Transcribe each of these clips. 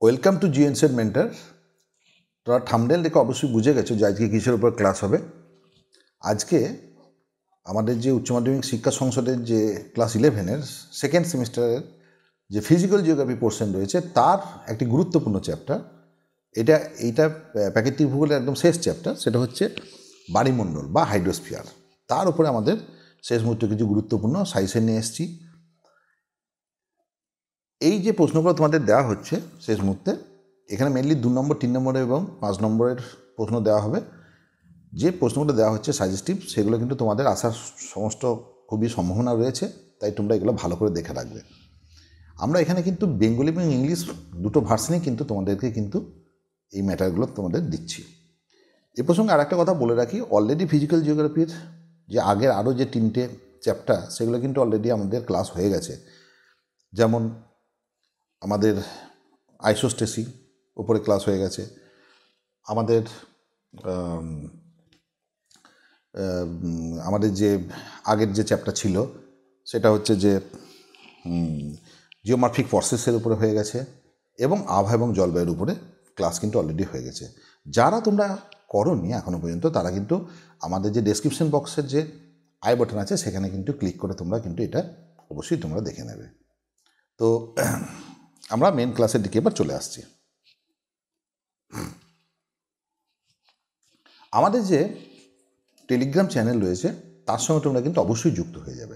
Welcome to জিএনসেড mentor. তোরা thumbnail দেখে অবশ্যই বুঝে গেছো যে আজকে কিসের উপর ক্লাস হবে। আজকে আমাদের যে উচ্চ মাধ্যমিক শিক্ষা সংসদের যে ক্লাস 11-এর সেকেন্ড সেমিস্টারের যে ফিজিক্যাল জিওগ্রাফি পোর্শন রয়েছে তার একটি গুরুত্বপূর্ণ চ্যাপ্টার। এইটা প্রাকৃতিক ভূগোলের একদম শেষ চ্যাপ্টার, সেটা হচ্ছে বায়ুমণ্ডল বা হাইড্রোস্ফিয়ার। তার উপরে আমাদের শেষ মুহূর্তে কিছু গুরুত্বপূর্ণ সাজেশন নিয়ে এসেছি। এই যে প্রশ্নগুলো তোমাদের দেওয়া হচ্ছে শেষ মুহূর্তে, এখানে মেনলি 2 নম্বর, 3 নম্বরের এবং 5 নম্বরের প্রশ্ন দেওয়া হবে। যে প্রশ্নগুলো দেওয়া হচ্ছে সাজেস্টিভ, সেগুলো কিন্তু তোমাদের আসার সমস্ত খুবই সম্ভাবনা রয়েছে, তাই তোমরা এগুলো ভালো করে দেখে রাখবে। আমরা এখানে কিন্তু বেঙ্গলি এবং ইংলিশ দুটো ভার্সনেই কিন্তু তোমাদেরকে কিন্তু এই ম্যাটারগুলো তোমাদের দিচ্ছি। এ প্রসঙ্গে আর একটা কথা বলে রাখি, অলরেডি ফিজিক্যাল জিওগ্রাফির যে আগের আরও যে 3টে চ্যাপ্টার, সেগুলো কিন্তু অলরেডি আমাদের ক্লাস হয়ে গেছে। যেমন আমাদের আইসোস্টেসি উপরে ক্লাস হয়ে গেছে, আমাদের আমাদের যে আগের যে চ্যাপ্টার ছিল সেটা হচ্ছে যে জিওমরফিক ফোর্সেসের উপরে হয়ে গেছে, এবং আবহাওয়া এবং জলবায়ুর উপরে ক্লাস কিন্তু অলরেডি হয়ে গেছে। যারা তোমরা করোনি এখনও পর্যন্ত, তারা কিন্তু আমাদের যে ডেসক্রিপশন বক্সের যে আই বাটন আছে সেখানে কিন্তু ক্লিক করে তোমরা কিন্তু এটা অবশ্যই তোমরা দেখে নেবে। তো আমরা মেন ক্লাসের দিকে এবার চলে আসছি। আমাদের যে টেলিগ্রাম চ্যানেল রয়েছে তার সঙ্গে তোমরা কিন্তু অবশ্যই যুক্ত হয়ে যাবে।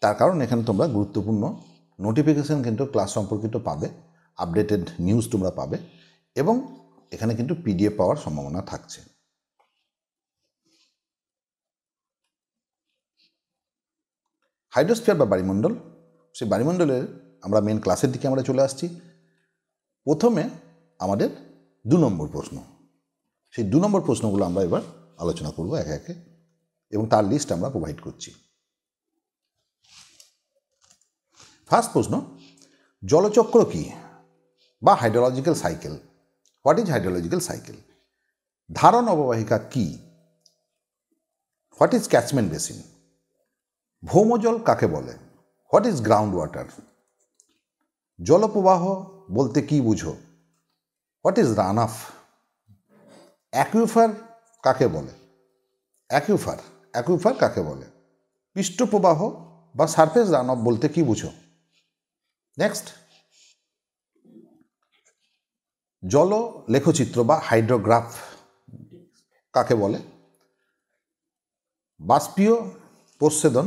তার কারণ এখানে তোমরা গুরুত্বপূর্ণ নোটিফিকেশান কিন্তু ক্লাস সম্পর্কিত পাবে, আপডেটেড নিউজ তোমরা পাবে, এবং এখানে কিন্তু পিডিএফ পাওয়ার সম্ভাবনা থাকছে। হাইড্রোস্ফিয়ার বা বায়ুমণ্ডল, সেই বায়ুমণ্ডলের আমরা মেন ক্লাসের দিকে আমরা চলে আসছি। প্রথমে আমাদের 2 নম্বর প্রশ্ন, সেই 2 নম্বর প্রশ্নগুলো আমরা এবার আলোচনা করব একে একে, এবং তার লিস্ট আমরা প্রোভাইড করছি। ফার্স্ট প্রশ্ন, জলচক্র কি বা hydrological cycle? What is hydrological cycle? ধারণ অববাহিকা কি? What is catchment basin? ভৌমজল কাকে বলে? What is ground water? জলপ্রবাহ বলতে কি বুঝো? What is run of? Aquifer কাকে বলে? অ্যাকুইফার কাকে বলে? পৃষ্ঠপ্রবাহ বা সারফেস রান অফ বলতে কি বুঝো? নেক্সট, জল লেখচিত্র বা হাইড্রোগ্রাফ কাকে বলে? বাষ্পীয় প্রচ্ছেদন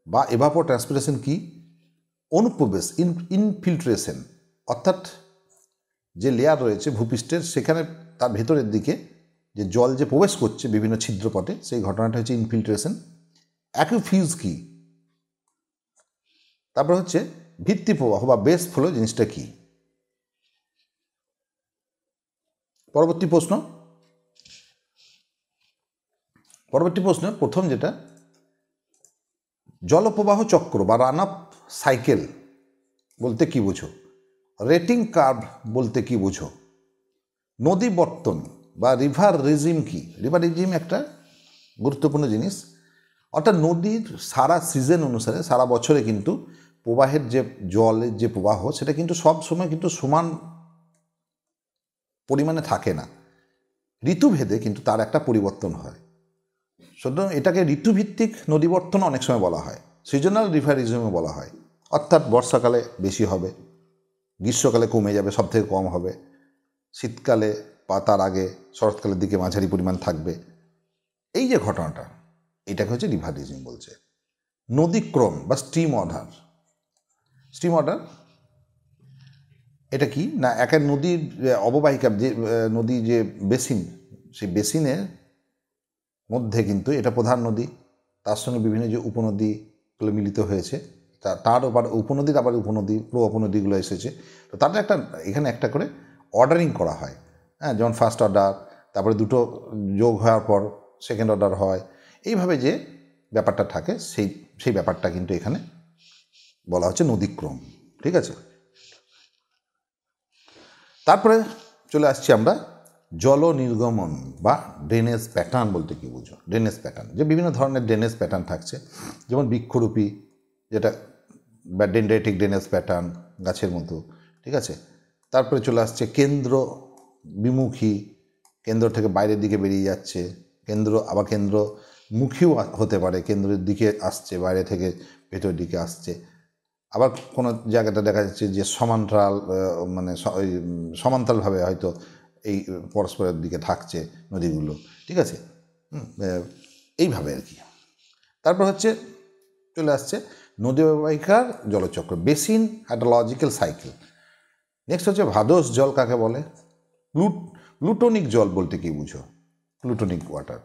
বা এভাপোট্রান্সপিরেশন কি? অনুপ্রবেশ ইনফিল্ট্রেশন, অর্থাৎ যে লেয়ার রয়েছে ভূপৃষ্ঠের, সেখানে তার ভেতরের দিকে যে জল যে প্রবেশ করছে বিভিন্ন ছিদ্রপটে, সেই ঘটনাটা হচ্ছে ইনফিল্ট্রেশন। অ্যাকুইফিউজ কি? তারপর হচ্ছে ভিত্তি প্রবাহ বা বেস ফ্লো জিনিসটা কি? পরবর্তী প্রশ্ন প্রথম যেটা, জলপ্রবাহ চক্র বা রান আপ সাইকেল বলতে কি বুঝো? রেটিং কার্ভ বলতে কি বুঝো? নদী বর্তন বা রিভার রিজিম কি? রিভার রিজিম একটা গুরুত্বপূর্ণ জিনিস, অর্থাৎ নদীর সারা সিজন অনুসারে সারা বছরে কিন্তু প্রবাহের যে জলের যে প্রবাহ, সেটা কিন্তু সব সময় কিন্তু সমান পরিমাণে থাকে না, ঋতুভেদে কিন্তু তার একটা পরিবর্তন হয়। সুতরাং এটাকে ঋতুভিত্তিক নদীবর্তন অনেক সময় বলা হয়, সিজনাল রিভারিজমও বলা হয়। অর্থাৎ বর্ষাকালে বেশি হবে, গ্রীষ্মকালে কমে যাবে, সব থেকে কম হবে, শীতকালে বা তার আগে শরৎকালের দিকে মাঝারি পরিমাণ থাকবে। এই যে ঘটনাটা, এটাকে হচ্ছে রিভারিজম বলছে। নদীক্রম বা স্ট্রিম অর্ডার এটা কি না, একের নদীর অববাহিকা যে নদী যে বেসিন, সেই বেসিনের মধ্যে কিন্তু এটা প্রধান নদী, তার সঙ্গে বিভিন্ন যে উপনদীগুলো মিলিত হয়েছে, তার আবার উপনদীর আবার উপনদী প্রো উপনদীগুলো এসেছে। তো তাদের একটা এখানে একটা করে অর্ডারিং করা হয়, হ্যাঁ, যেমন ফার্স্ট অর্ডার, তারপরে দুটো যোগ হওয়ার পর সেকেন্ড অর্ডার হয়, এইভাবে যে ব্যাপারটা থাকে সেই ব্যাপারটা কিন্তু এখানে বলা হচ্ছে নদীক্রম। ঠিক আছে, তারপরে চলে আসছি আমরা জল নির্গমন বা ড্রেনেজ প্যাটার্ন বলতে কি বুঝো? ড্রেনেজ প্যাটার্ন, যে বিভিন্ন ধরনের ড্রেনেজ প্যাটার্ন থাকছে, যেমন বৃক্ষরূপী, যেটা বা ডেনড্রাইটিক ড্রেনেজ প্যাটার্ন গাছের মতো, ঠিক আছে, তারপরে চলে আসছে কেন্দ্র বিমুখী, কেন্দ্র থেকে বাইরের দিকে বেরিয়ে যাচ্ছে, আবার কেন্দ্রমুখীও হতে পারে, কেন্দ্রের দিকে আসছে, বাইরে থেকে ভেতর দিকে আসছে। আবার কোনো জায়গাটা দেখা যাচ্ছে যে সমান্তরাল, মানে সমান্তরালভাবে হয়তো এই পরস্পরের দিকে থাকছে নদীগুলো, ঠিক আছে, এইভাবে আর কি। তারপর হচ্ছে চলে আসছে নদী অববাহিকার জলচক্র, বেসিন হাইড্রোলজিক্যাল সাইকেল। নেক্সট হচ্ছে ভাদোস জল কাকে বলে? প্লুটোনিক জল বলতে কি বুঝো? Plutonic water.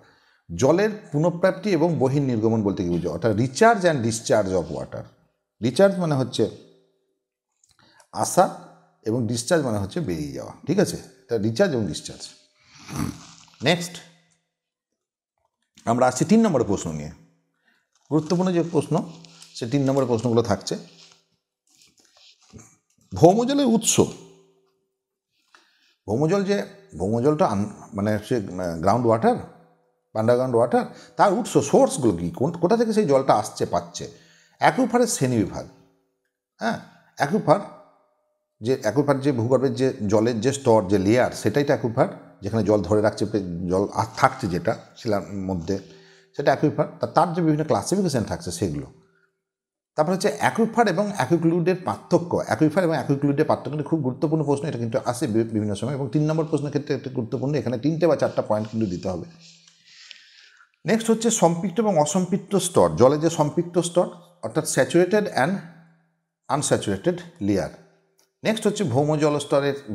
জলের পুনঃপ্রাপ্তি এবং বহির্নির্গমন বলতে কি বুঝো? অর্থাৎ recharge and discharge of water. Recharge মানে হচ্ছে আসা এবং ডিসচার্জ মানে হচ্ছে বেরিয়ে যাওয়া, ঠিক আছে, এটা রিচার্জ এবং ডিসচার্জ। নেক্সট আমরা আসছি 3 নম্বরের প্রশ্ন নিয়ে। গুরুত্বপূর্ণ যে প্রশ্ন, সে 3 নম্বরের প্রশ্নগুলো থাকছে। ভৌমজলের উৎস। ভৌমজলটা মানে হচ্ছে গ্রাউন্ড ওয়াটার, আন্ডারগ্রাউন্ড ওয়াটার। তার উৎস, সোর্সগুলো কি, কোথা থেকে সেই জলটা আসছে পাচ্ছে? অ্যাকুইফারের শ্রেণীবিভাগ। হ্যাঁ, অ্যাকুইফার যে ভূগর্ভের যে জলের যে স্তর, যে লেয়ার, সেটাই তো অ্যাকুইফার, যেখানে জল ধরে রাখছে, জল থাকছে যেটা শিলার মধ্যে, সেটা অ্যাকুইফার। তার যে বিভিন্ন ক্লাসিফিকেশন থাকছে সেগুলো। তারপর হচ্ছে অ্যাকুইফার এবং অ্যাকুইক্লুডের পার্থক্য। অ্যাকুইফার এবং অ্যাকুইক্লুডের পার্থক্য খুব গুরুত্বপূর্ণ প্রশ্ন, এটা কিন্তু আসে বিভিন্ন সময়, এবং 3 নম্বর প্রশ্নের ক্ষেত্রে একটা গুরুত্বপূর্ণ, এখানে 3টে বা 4টা পয়েন্ট কিন্তু দিতে হবে। নেক্সট হচ্ছে সম্পৃক্ত এবং অসম্পৃক্ত স্তর, জলের যে সম্পৃক্ত স্তর অর্থাৎ saturated and unsaturated layer. Next হচ্ছে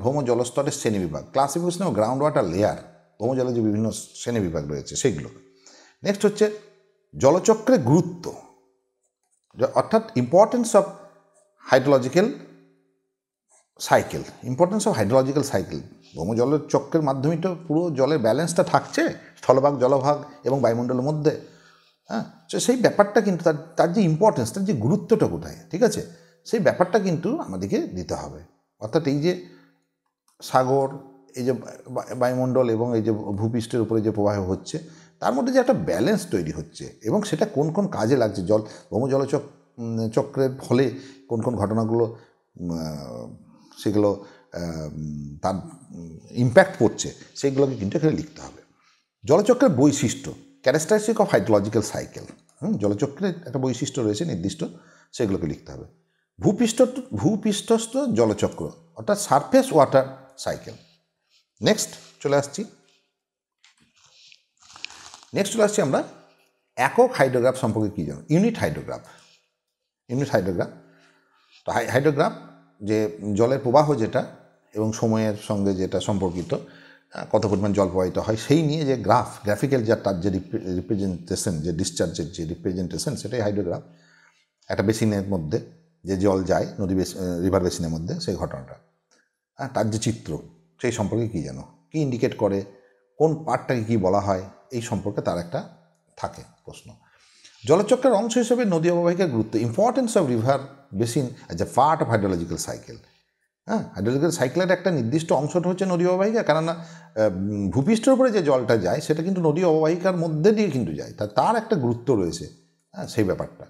ভৌম জলস্তরের শ্রেণীবিভাগ, classification of ground water layer, ভৌম জলের যে বিভিন্ন শ্রেণীবিভাগ রয়েছে সেগুলো। নেক্সট হচ্ছে জলচক্রের গুরুত্ব, অর্থাৎ ইম্পর্টেন্স অফ হাইড্রোলজিক্যাল সাইকেল। ভৌম জলের চক্রের মাধ্যমেই তো পুরো জলের ব্যালেন্সটা থাকছে স্থলভাগ, জলভাগ এবং বায়ুমণ্ডলের মধ্যে। হ্যাঁ, তো সেই ব্যাপারটা কিন্তু তার যে ইম্পর্টেন্স, তার যে গুরুত্বটা কোথায়, ঠিক আছে, সেই ব্যাপারটা কিন্তু আমাদেরকে দিতে হবে। অর্থাৎ এই যে সাগর, এই যে বায়ুমণ্ডল এবং এই যে ভূপৃষ্ঠের উপরে যে প্রবাহ হচ্ছে, তার মধ্যে যে একটা ব্যালেন্স তৈরি হচ্ছে, এবং সেটা কোন কোন কাজে লাগছে, ভৌম চক্রের ফলে কোন কোন ঘটনাগুলো সেগুলো তার ইম্প্যাক্ট পড়ছে, সেগুলোকে কিন্তু এখানে লিখতে হবে। জলচক্রের বৈশিষ্ট্য, ক্যারেক্টারিস্টিক অফ হাইড্রোলজিক্যাল সাইকেল। জলচক্রের একটা বৈশিষ্ট্য রয়েছে নির্দিষ্ট, সেগুলোকে লিখতে হবে। ভূপৃষ্ঠস্থ জলচক্র অর্থাৎ সারফেস ওয়াটার সাইকেল। নেক্সট চলে আসছি আমরা একক হাইড্রোগ্রাফ সম্পর্কে কী জানো? Unit hydrograph. তো হাইড্রোগ্রাফ যে জলের প্রবাহ যেটা এবং সময়ের সঙ্গে যেটা সম্পর্কিত, কত পরিমাণ জল প্রবাহিত হয় সেই নিয়ে যে গ্রাফিক্যাল তার যে রিপ্রেজেন্টেশন, যে ডিসচার্জের যে রিপ্রেজেন্টেশন, সেটাই হাইড্রোগ্রাফ। একটা বেসিনের মধ্যে যে জল যায়, রিভার বেসিনের মধ্যে, সেই ঘটনাটা, তার যে চিত্র, সেই সম্পর্কে কী জানো, কী ইন্ডিকেট করে, কোন পার্টটাকে কী বলা হয়, এই সম্পর্কে তার একটা থাকে প্রশ্ন। জলচক্রের অংশ হিসেবে নদী অববাহিকার গুরুত্ব, importance of river basin as a part of hydrological cycle. হ্যাঁ, হাইড্রোলজিক্যাল সাইকেলের একটা নির্দিষ্ট অংশটা হচ্ছে নদী অববাহিকা, কেননা ভূপৃষ্ঠের উপরে যে জলটা যায় সেটা কিন্তু নদী অববাহিকার মধ্যে দিয়ে কিন্তু যায়, তার একটা গুরুত্ব রয়েছে। হ্যাঁ, সেই ব্যাপারটা।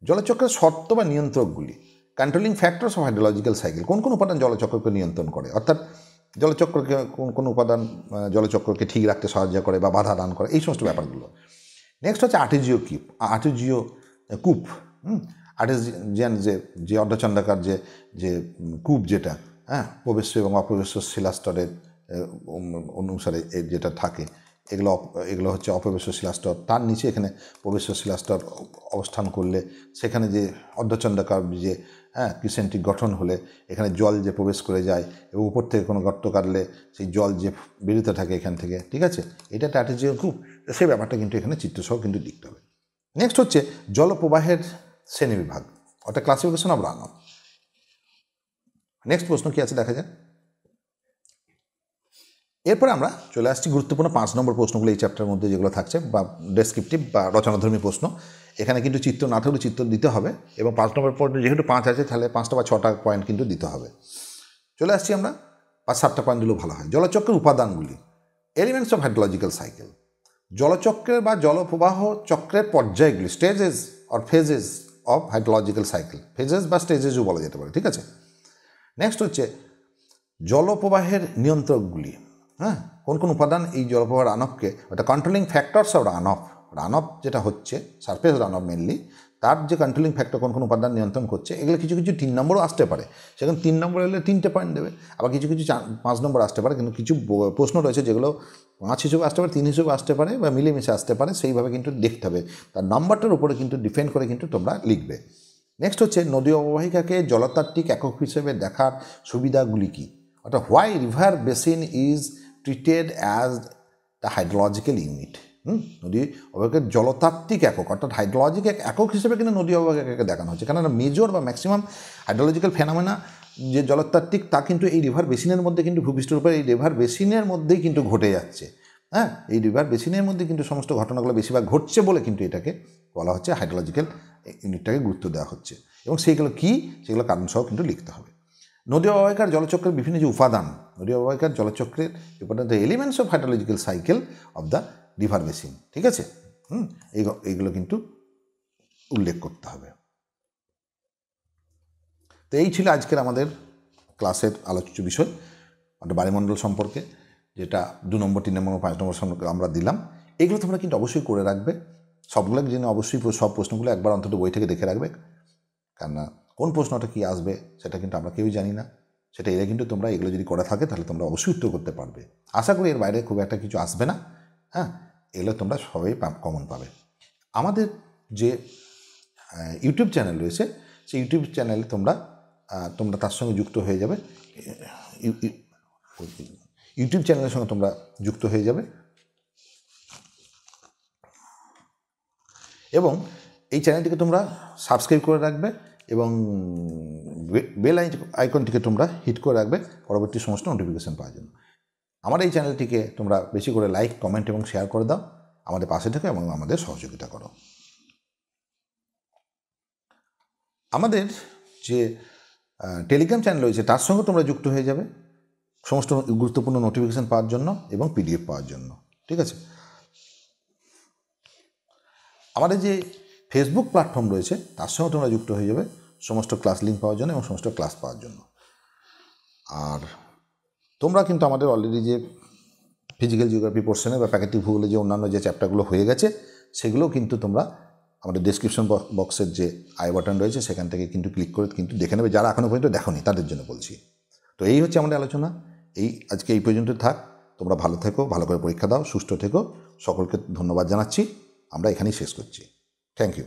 জলচক্রের শর্ত বা নিয়ন্ত্রকগুলি, controlling factors of hydrological cycle, কোন কোন উপাদান জলচক্রকে নিয়ন্ত্রণ করে, অর্থাৎ জলচক্রকে কোন উপাদান জলচক্রকে ঠিক রাখতে সাহায্য করে বা বাধা দান করে, এই সমস্ত ব্যাপারগুলো। নেক্সট হচ্ছে আর্টেজিও কূপ। আর্টেজিয়ান যে অর্ধচন্দ্রাকার যে কূপ, যেটা প্রবেশ্য এবং অপ্রবেশ্য শিলাস্তরের অনুসারে যেটা থাকে, এগুলো হচ্ছে অপ্রবেশ্য শিলাস্তর। তার নিচে এখানে প্রবেশ্য শিলাস্তর অবস্থান করলে সেখানে যে অর্ধচন্দ্রাকার যে ক্রিসেন্ট্রিক গঠন হলে এখানে জল যে প্রবেশ করে যায়, এবং উপর থেকে কোনো গর্ত কাটলে সেই জল যে বেরোতে থাকে এখান থেকে, ঠিক আছে, এটা একটা আর্টেজিয়াল কূপ। সেই ব্যাপারটা কিন্তু এখানে চিত্রসহ কিন্তু লিখতে হবে। নেক্সট হচ্ছে জলপ্রবাহের শ্রেণীবিভাগ, অর্থাৎ classification of run of. Next প্রশ্ন কী আছে দেখা যায়। এরপরে আমরা চলে আসছি গুরুত্বপূর্ণ 5 নম্বর প্রশ্নগুলো এই চ্যাপ্টারের মধ্যে যেগুলো থাকছে, বা ডেসক্রিপটিভ বা রচনাধর্মী প্রশ্ন। এখানে কিন্তু চিত্র না থাকলেও চিত্র দিতে হবে, এবং 5 নম্বর পয়েন্ট যেহেতু 5 আছে, তাহলে 5টা বা 6টা পয়েন্ট কিন্তু দিতে হবে। চলে আসছি আমরা 5-7টা পয়েন্ট দিলেও ভালো হয়। জলচক্রের উপাদানগুলি, এলিমেন্টস অফ হাইড্রোলজিক্যাল সাইকেল। জলচক্রের বা জলপ্রবাহ চক্রের পর্যায়গুলি, stages or phases of hydrological cycle, phases বা স্টেজেসও বলা যেতে পারে, ঠিক আছে। নেক্সট হচ্ছে জলপ্রবাহের নিয়ন্ত্রকগুলি, হ্যাঁ, কোন কোন উপাদান এই জলপ্রবাহ রানঅফকে, ওটা controlling factors of runoff, runoff যেটা হচ্ছে সারফেস রানঅফ মেনলি, তার যে কন্ট্রোলিং ফ্যাক্টর কোন কোন উপাদান নিয়ন্ত্রণ করছে, এগুলো কিছু কিছু 3 নম্বরও আসতে পারে। সেখানে 3 নম্বর এলে 3টে পয়েন্ট দেবে, আবার কিছু কিছু 5 নম্বর আসতে পারে। কিন্তু কিছু প্রশ্ন রয়েছে যেগুলো 5 হিসেবে আসতে পারে, 3 হিসেবে আসতে পারে, বা মিলেমিশে আসতে পারে। সেইভাবে কিন্তু দেখতে হবে, তার নাম্বারটার উপরে কিন্তু ডিপেন্ড করে কিন্তু তোমরা লিখবে। নেক্সট হচ্ছে নদী অববাহিকাকে জলতাত্ত্বিক একক হিসেবে দেখার সুবিধাগুলি কী, অর্থাৎ why river basin is treated as the hydrological unit. নদী অববাহিকার জলতাত্ত্বিক একক অর্থাৎ হাইড্রোলজিক একক হিসেবে কিন্তু নদী অববাহিকাকে দেখানো হচ্ছে, কারণ মেজর বা ম্যাক্সিমাম হাইড্রোলজিক্যাল ফেনোমেনা যে জলতাত্ত্বিক, তা কিন্তু এই রিভার বেসিনের মধ্যে কিন্তু ভূপৃষ্ঠের উপরে এই রিভার বেসিনের মধ্যেই কিন্তু ঘটে যাচ্ছে। হ্যাঁ, এই রিভার বেসিনের মধ্যে কিন্তু সমস্ত ঘটনাগুলো বেশিরভাগ ঘটছে বলে কিন্তু এটাকে বলা হচ্ছে হাইড্রোলজিক্যাল ইউনিটটাকে গুরুত্ব দেওয়া হচ্ছে। এবং সেইগুলো কী, সেগুলো কারণসহ কিন্তু লিখতে হবে। নদী অববাহিকার জলচক্রের বিভিন্ন যে উপাদান, নদী অববাহিকার জলচক্রের উপাদান, the elements of hydrological cycle of the river basin, ঠিক আছে। এইগুলো কিন্তু উল্লেখ করতে হবে। তো এই ছিল আজকের আমাদের ক্লাসের আলোচ্য বিষয়, অর্থাৎ বায়ুমণ্ডল সম্পর্কে, যেটা 2 নম্বর 3 নম্বর 5 নম্বর সম্পর্কে আমরা দিলাম। এগুলো তোমরা কিন্তু অবশ্যই করে রাখবে, সবগুলো জেনে অবশ্যই সব প্রশ্নগুলো একবার অন্তত বই থেকে দেখে রাখবে, কেননা কোন প্রশ্নটা কী আসবে সেটা কিন্তু আমরা কেউই জানি না। সেটা এরা কিন্তু তোমরা এগুলো যদি করা থাকে তাহলে তোমরা অবশ্যই উত্তর করতে পারবে। আশা করি এর বাইরে খুব একটা কিছু আসবে না। হ্যাঁ, এগুলো তোমরা সবাই কমন পাবে। আমাদের যে ইউটিউব চ্যানেল রয়েছে, সেই ইউটিউব চ্যানেলে তোমরা তার সঙ্গে যুক্ত হয়ে যাবে, ইউটিউব চ্যানেলের সঙ্গে তোমরা যুক্ত হয়ে যাবে, এবং এই চ্যানেলটিকে তোমরা সাবস্ক্রাইব করে রাখবে এবং বেল আইকনটিকে তোমরা হিট করে রাখবে পরবর্তী সমস্ত নোটিফিকেশান পাওয়ার জন্য। আমার এই চ্যানেলটিকে তোমরা বেশি করে লাইক, কমেন্ট এবং শেয়ার করে দাও, আমাদের পাশে থেকে এবং আমাদের সহযোগিতা করো। আমাদের যে টেলিগ্রাম চ্যানেল রয়েছে তার সঙ্গে তোমরা যুক্ত হয়ে যাবে সমস্ত গুরুত্বপূর্ণ নোটিফিকেশান পাওয়ার জন্য এবং পিডিএফ পাওয়ার জন্য, ঠিক আছে। আমাদের যে ফেসবুক প্ল্যাটফর্ম রয়েছে তার সঙ্গে তোমরা যুক্ত হয়ে যাবে সমস্ত ক্লাস লিঙ্ক পাওয়ার জন্য এবং সমস্ত ক্লাস পাওয়ার জন্য। আর তোমরা কিন্তু আমাদের অলরেডি যে ফিজিক্যাল জিওগ্রাফি পোর্শনে বা প্রাকৃতিক ভূগোলে যে অন্যান্য যে চ্যাপ্টারগুলো হয়ে গেছে, সেগুলোও কিন্তু তোমরা আমাদের ডেসক্রিপশন বক্সের যে আই বাটন রয়েছে সেখান থেকে কিন্তু ক্লিক করে কিন্তু দেখে নেবে, যারা এখনও পর্যন্ত দেখোনি তাদের জন্য বলছি। তো এই হচ্ছে আমাদের আলোচনা, আজকে এই পর্যন্ত থাক। তোমরা ভালো থেকো, ভালো করে পরীক্ষা দাও, সুস্থ থেকো। সকলকে ধন্যবাদ জানাচ্ছি। আমরা এখানেই শেষ করছি। Thank you.